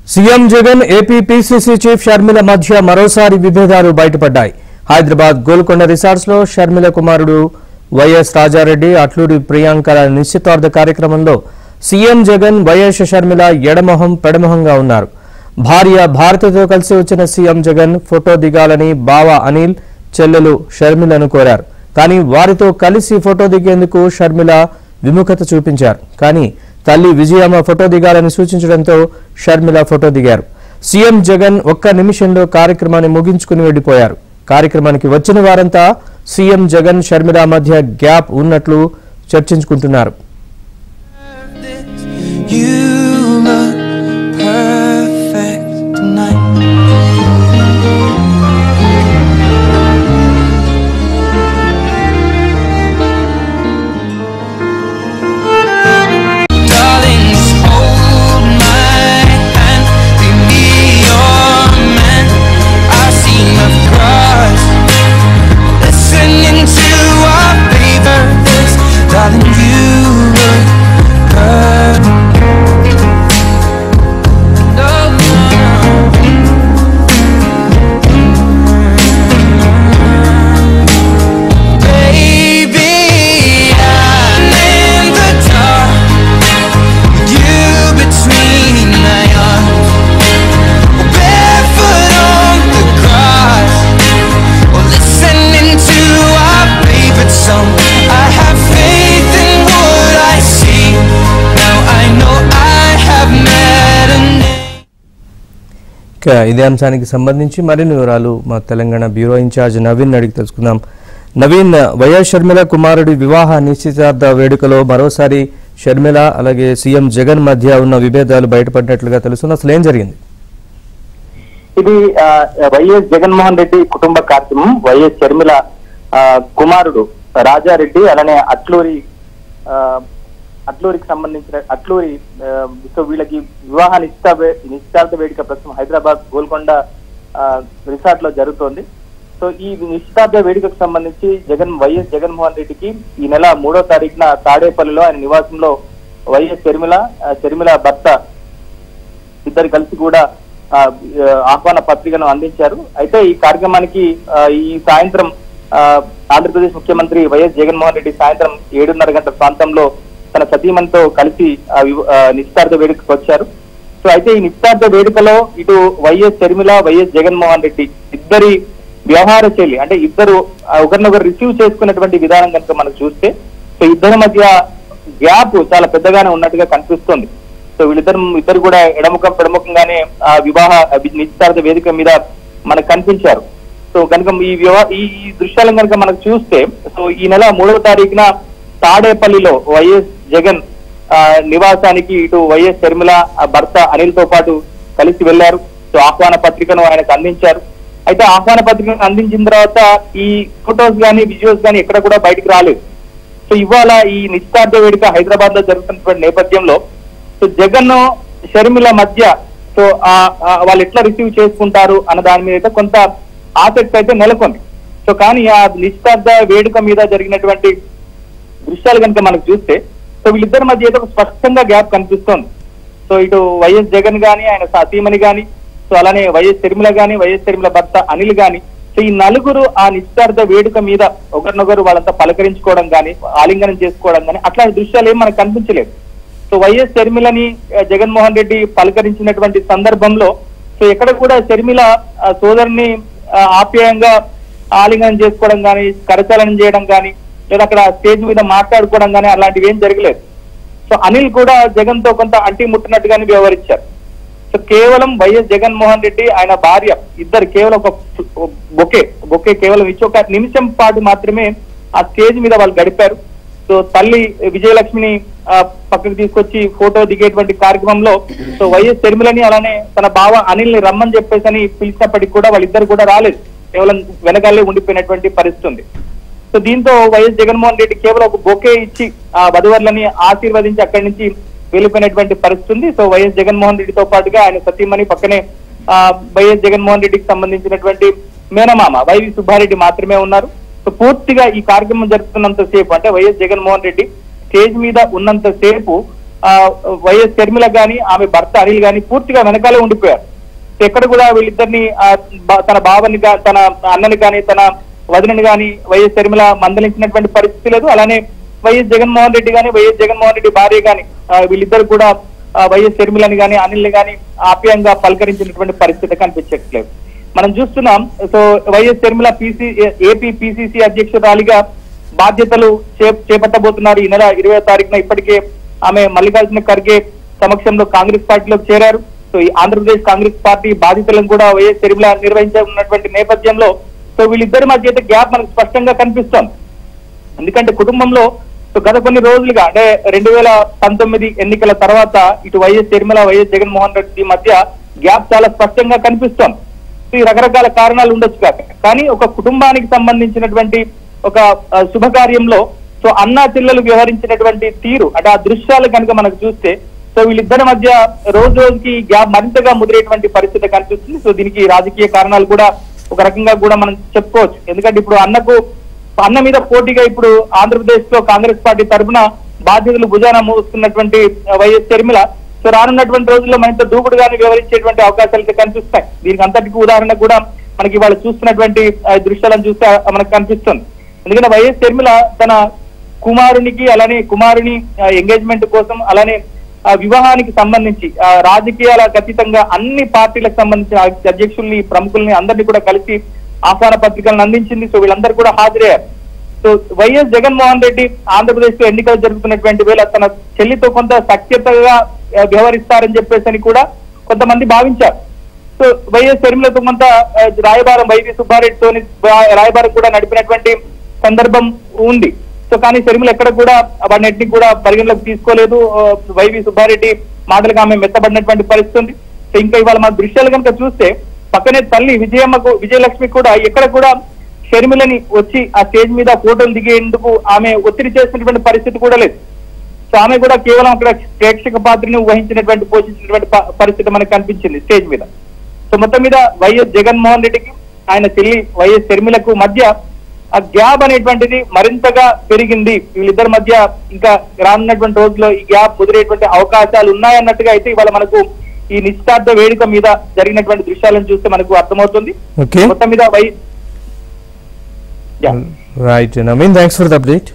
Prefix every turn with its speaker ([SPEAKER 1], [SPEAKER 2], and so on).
[SPEAKER 1] CM Jagan AP PCC chief Sharmila మధ్య మరోసారి విభేదాలు బయటపడ్డాయి. హైదరాబాద్ గోల్కొండ రిసార్ట్స్ లో షర్మిల కుమారుడు వైఎస్ రాజారెడ్డి, అట్లూరి ప్రియాంకల నిశ్చితార్థ కార్యక్రమంలో సీఎం జగన్, వైఎస్ షర్మిల ఎడమొహం పెడమొహంగా ఉన్నారు. భార్య భారతితో కలిసి వచ్చిన సీఎం జగన్ ఫోటో దిగాలని బావ అనిల్, చెల్లెలు షర్మిలను కోరారు. కానీ వారితో కలిసి ఫోటో దిగేందుకు షర్మిల విముఖత చూపించారు. కానీ తల్లి విజయమ్మ ఫోటో దిగాలని సూచించడంతో షర్మిల ఫోటో దిగారు. సీఎం జగన్ ఒక్క నిమిషంలో కార్యక్రమాన్ని ముగించుకుని వెళ్లిపోయారు. కార్యక్రమానికి వచ్చిన వారంతా సీఎం జగన్, షర్మిల మధ్య గ్యాప్ ఉన్నట్లు చర్చించుకుంటున్నారు. ఇదే అంశానికి సంబంధించి మరిన్ని వివరాలు మా తెలంగాణ బ్యూరో ఇన్ఛార్జ్ నవీన్ అడిగి తెలుసుకుందాం. నవీన్, వైఎస్ షర్మిల కుమారుడి వివాహ నిశ్చితార్థ వేడుకలో మరోసారి షర్మిల అలాగే సీఎం జగన్ మధ్య ఉన్న విభేదాలు బయటపడినట్లుగా తెలుస్తుంది. అసలు ఏం జరిగింది?
[SPEAKER 2] ఇది వైఎస్ జగన్మోహన్ రెడ్డి కుటుంబ కార్యక్రమం. వైఎస్ షర్మిల కుమారుడు రాజారెడ్డి అలానే అట్లూరికి సంబంధించిన సో వీళ్ళకి వివాహ నిశ్చితార్థ వేడుక ప్రస్తుతం హైదరాబాద్ గోల్కొండ రిసార్ట్ లో జరుగుతోంది. సో ఈ నిశ్చితార్థ వేడుకకు సంబంధించి వైఎస్ జగన్మోహన్ రెడ్డికి ఈ నెల 3వ తారీఖున తాడేపల్లిలో ఆయన నివాసంలో వైఎస్ షర్మిల భర్త ఇద్దరు కలిసి కూడా ఆహ్వాన పత్రికను అందించారు. అయితే ఈ కార్యక్రమానికి ఈ సాయంత్రం ఆంధ్రప్రదేశ్ ముఖ్యమంత్రి వైఎస్ జగన్మోహన్ రెడ్డి సాయంత్రం 7:30 గంటల ప్రాంతంలో తన సతీమణితో కలిసి నిశ్చితార్థ వేడుకకు వచ్చారు. సో అయితే ఈ నిశ్చితార్థ వేడుకలో ఇటు వైఎస్ షర్మిల, వైఎస్ జగన్మోహన్ రెడ్డి ఇద్దరి వ్యవహార శైలి, అంటే ఇద్దరు ఒకరినొకరు రిసీవ్ చేసుకున్నటువంటి విధానం కనుక మనకు చూస్తే సో ఇద్దరి మధ్య గ్యాప్ చాలా పెద్దగానే ఉన్నట్టుగా కనిపిస్తుంది. సో ఇద్దరు కూడా ఎడముఖం పెడముఖంగానే నిశ్చితార్థ వేదిక మీద మనకు కనిపించారు. సో కనుక ఈ దృశ్యాలను కనుక మనకు చూస్తే సో ఈ నెల 3వ తారీఖున తాడేపల్లిలో వైఎస్ జగన్ నివాసానికి ఇటు వైఎస్ షర్మిల భర్త అనిల్ తో పాటు కలిసి వెళ్లారు. సో ఆహ్వాన పత్రికను ఆయనకు అందించారు. అయితే ఆహ్వాన పత్రికను అందించిన తర్వాత ఈ ఫొటోస్ గానీ విజువల్స్ గానీ ఎక్కడ కూడా బయటకు రాలేదు. సో ఇవాళ ఈ నిశ్చితార్థ వేడుక హైదరాబాద్ లో జరుగుతున్నటువంటి నేపథ్యంలో సో జగన్ షర్మిల మధ్య సో వాళ్ళు ఎట్లా రిసీవ్ చేసుకుంటారు అన్న దాని మీద కొంత ఆసక్తి అయితే నెలకొంది. సో కానీ ఆ నిశ్చితార్థ వేడుక మీద జరిగినటువంటి దృశ్యాలు కనుక మనకు చూస్తే సో వీళ్ళిద్దరి మధ్య ఏదో స్పష్టంగా గ్యాప్ కనిపిస్తోంది. సో ఇటు వైఎస్ జగన్ గాని, ఆయన సతీమణి గాని, సో అలానే వైఎస్ షర్మిల గాని, వైఎస్ షర్మిల భర్త అనిల్ గాని, సో ఈ నలుగురు ఆ నిశ్చితార్థ వేడుక మీద ఒకరినొకరు వాళ్ళంతా పలకరించుకోవడం గాని, ఆలింగనం చేసుకోవడం గాని అట్లాంటి దృశ్యాలు ఏం మనకు కనిపించలేదు. సో వైఎస్ షర్మిలని జగన్మోహన్ రెడ్డి పలకరించినటువంటి సందర్భంలో సో ఎక్కడ కూడా షర్మిల సోదరుని ఆప్యాయంగా ఆలింగనం చేసుకోవడం గాని, కరచాలనం చేయడం గాని, లేదా అక్కడ స్టేజ్ మీద మాట్లాడుకోవడం కానీ అలాంటివి ఏం జరగలేదు. సో అనిల్ కూడా జగన్ తో కొంత అంటి ముట్టినట్టుగానే వ్యవహరించారు. సో కేవలం వైఎస్ జగన్మోహన్ రెడ్డి, ఆయన భార్య ఇద్దరు కేవలం ఒక బొకే కేవలం ఇచ్చి ఒక నిమిషం పాటు మాత్రమే ఆ స్టేజ్ మీద వాళ్ళు గడిపారు. సో తల్లి విజయలక్ష్మిని పక్కకు తీసుకొచ్చి ఫోటో దిగేటువంటి కార్యక్రమంలో సో వైఎస్ షర్మిలని అలానే తన బావ అనిల్ ని రమ్మని చెప్పేసి అని పిలిచినప్పటికీ కూడా వాళ్ళిద్దరు కూడా రాలేదు. కేవలం వెనకాలే ఉండిపోయినటువంటి పరిస్థితి ఉంది. సో దీంతో వైఎస్ జగన్మోహన్ రెడ్డి కేవలం ఒక బొకే ఇచ్చి ఆ వధువర్లని ఆశీర్వదించి అక్కడి నుంచి వెళ్ళిపోయినటువంటి పరిస్థితి ఉంది. సో వైఎస్ జగన్మోహన్ రెడ్డితో పాటుగా ఆయన సతీమణి పక్కనే వైఎస్ జగన్మోహన్ రెడ్డికి సంబంధించినటువంటి మేనమామ వైవి సుబ్బారెడ్డి మాత్రమే ఉన్నారు. సో పూర్తిగా ఈ కార్యక్రమం జరుగుతున్నంత సేపు అంటే వైఎస్ జగన్మోహన్ రెడ్డి స్టేజ్ మీద ఉన్నంత సేపు వైఎస్ షర్మిల గాని ఆమె భర్త అనిల్ గాని పూర్తిగా వెనకాలే ఉండిపోయారు. ఎక్కడ కూడా వీళ్ళిద్దరిని తన బావని తన అన్నని కానీ తన వదినని కానీ వైఎస్ షర్మిల మందలించినటువంటి పరిస్థితి లేదు. అలానే వైఎస్ జగన్మోహన్ రెడ్డి కానీ వైఎస్ జగన్మోహన్ రెడ్డి భార్య కానీ వీళ్ళిద్దరు కూడా వైఎస్ షర్మిలని కానీ అనిల్ని కానీ ఆప్యాయంగా పలకరించినటువంటి పరిస్థితి కనిపించట్లేదు. మనం చూస్తున్నాం. So YS Sharmila AP PCC అధ్యక్షురాలిగా బాధ్యతలు చేపట్టబోతున్నారు. ఈ నెల 20వ తారీఖున ఇప్పటికే ఆమె మల్లికార్జున ఖర్గే సమక్షంలో కాంగ్రెస్ పార్టీలోకి చేరారు. సో ఈ ఆంధ్రప్రదేశ్ కాంగ్రెస్ పార్టీ బాధ్యతలను కూడా వైఎస్ షర్మిల నిర్వహించనున్నటువంటి నేపథ్యంలో సో వీళ్ళిద్దరి మధ్య అయితే గ్యాప్ మనకు స్పష్టంగా కనిపిస్తోంది. ఎందుకంటే కుటుంబంలో సో గత కొన్ని రోజులుగా అంటే 2019 ఎన్నికల తర్వాత ఇటు వైఎస్ షర్మిల వైఎస్ జగన్మోహన్ రెడ్డి మధ్య గ్యాప్ చాలా స్పష్టంగా కనిపిస్తోంది. సో ఈ రకరకాల కారణాలు ఉండొచ్చు కానీ ఒక కుటుంబానికి సంబంధించినటువంటి ఒక శుభకార్యంలో సో అన్నా చెల్లెలు వ్యవహరించినటువంటి తీరు అంటే ఆ దృశ్యాలు కనుక మనకు చూస్తే సో వీళ్ళిద్దరి మధ్య రోజు రోజుకి గ్యాప్ మరింతగా ముదిరేటువంటి పరిస్థితి కనిపిస్తుంది. సో దీనికి రాజకీయ కారణాలు కూడా ఒక రకంగా కూడా మనం చెప్పుకోవచ్చు. ఎందుకంటే ఇప్పుడు అన్న మీద పోటీగా ఇప్పుడు ఆంధ్రప్రదేశ్ లో కాంగ్రెస్ పార్టీ తరఫున బాధ్యతలు భుజాన మోస్తున్నటువంటి వైఎస్ షర్మిల సో రానున్నటువంటి రోజుల్లో మరింత దూకుడుగానే వ్యవహరించేటువంటి అవకాశాలు అయితే కనిపిస్తాయి. దీనికి అంతటికి ఉదాహరణ కూడా మనకి ఇవాళ చూస్తున్నటువంటి దృశ్యాలను చూస్తే మనకు కనిపిస్తుంది. ఎందుకంటే వైఎస్ షర్మిల తన కుమారునికి అలానే కుమారుని ఎంగేజ్మెంట్ కోసం అలానే వివాహానికి సంబంధించి రాజకీయాలకు అతీతంగా అన్ని పార్టీలకు సంబంధించిన అధ్యక్షుల్ని ప్రముఖుల్ని అందరినీ కూడా కలిసి ఆహ్వాన పత్రికలను అందించింది. సో వీళ్ళందరూ కూడా హాజరయ్యారు. సో వైఎస్ జగన్మోహన్ రెడ్డి ఆంధ్రప్రదేశ్ లో ఎన్నికలు జరుగుతున్నటువంటి వేళ తన చెల్లితో కొంత సఖ్యతగా వ్యవహరిస్తారని చెప్పేసి కూడా కొంతమంది భావించారు. సో వైఎస్ షర్మిలతో కొంత రాయబారం వైవి సుబ్బారెడ్డితో రాయబారం కూడా నడిపినటువంటి సందర్భం ఉంది. సో కానీ షర్మిల ఎక్కడ కూడా వాటిని కూడా పరిగణలోకి తీసుకోలేదు. వైవి సుబ్బారెడ్డి మాటలుగా ఆమె మెత్తబడినటువంటి పరిస్థితి ఉంది. సో ఇంకా ఇవాళ మన దృశ్యాలు కనుక చూస్తే పక్కనే తల్లి విజయలక్ష్మి కూడా ఎక్కడ కూడా షర్మిలని వచ్చి ఆ స్టేజ్ మీద ఫోటోలు దిగేందుకు ఆమె ఒత్తిడి చేసినటువంటి పరిస్థితి కూడా లేదు. సో ఆమె కూడా కేవలం అక్కడ ప్రేక్షక పాత్రని పోషించినటువంటి పరిస్థితి మనకు కనిపించింది స్టేజ్ మీద. సో మొత్తం మీద వైఎస్ జగన్మోహన్ రెడ్డికి ఆయన చెల్లి వైఎస్ షర్మిలకు మధ్య ఆ గ్యాప్ అనేటువంటిది మరింతగా పెరిగింది. వీళ్ళిద్దరి మధ్య ఇంకా రానున్నటువంటి రోజుల్లో ఈ గ్యాప్ ముదిరేటువంటి అవకాశాలు ఉన్నాయన్నట్టుగా అయితే ఇవాళ మనకు ఈ నిశ్చితార్థ వేడుక మీద జరిగినటువంటి దృశ్యాలను చూస్తే మనకు అర్థమవుతుంది. మొత్తం మీద
[SPEAKER 1] right Naveen, thanks for the update.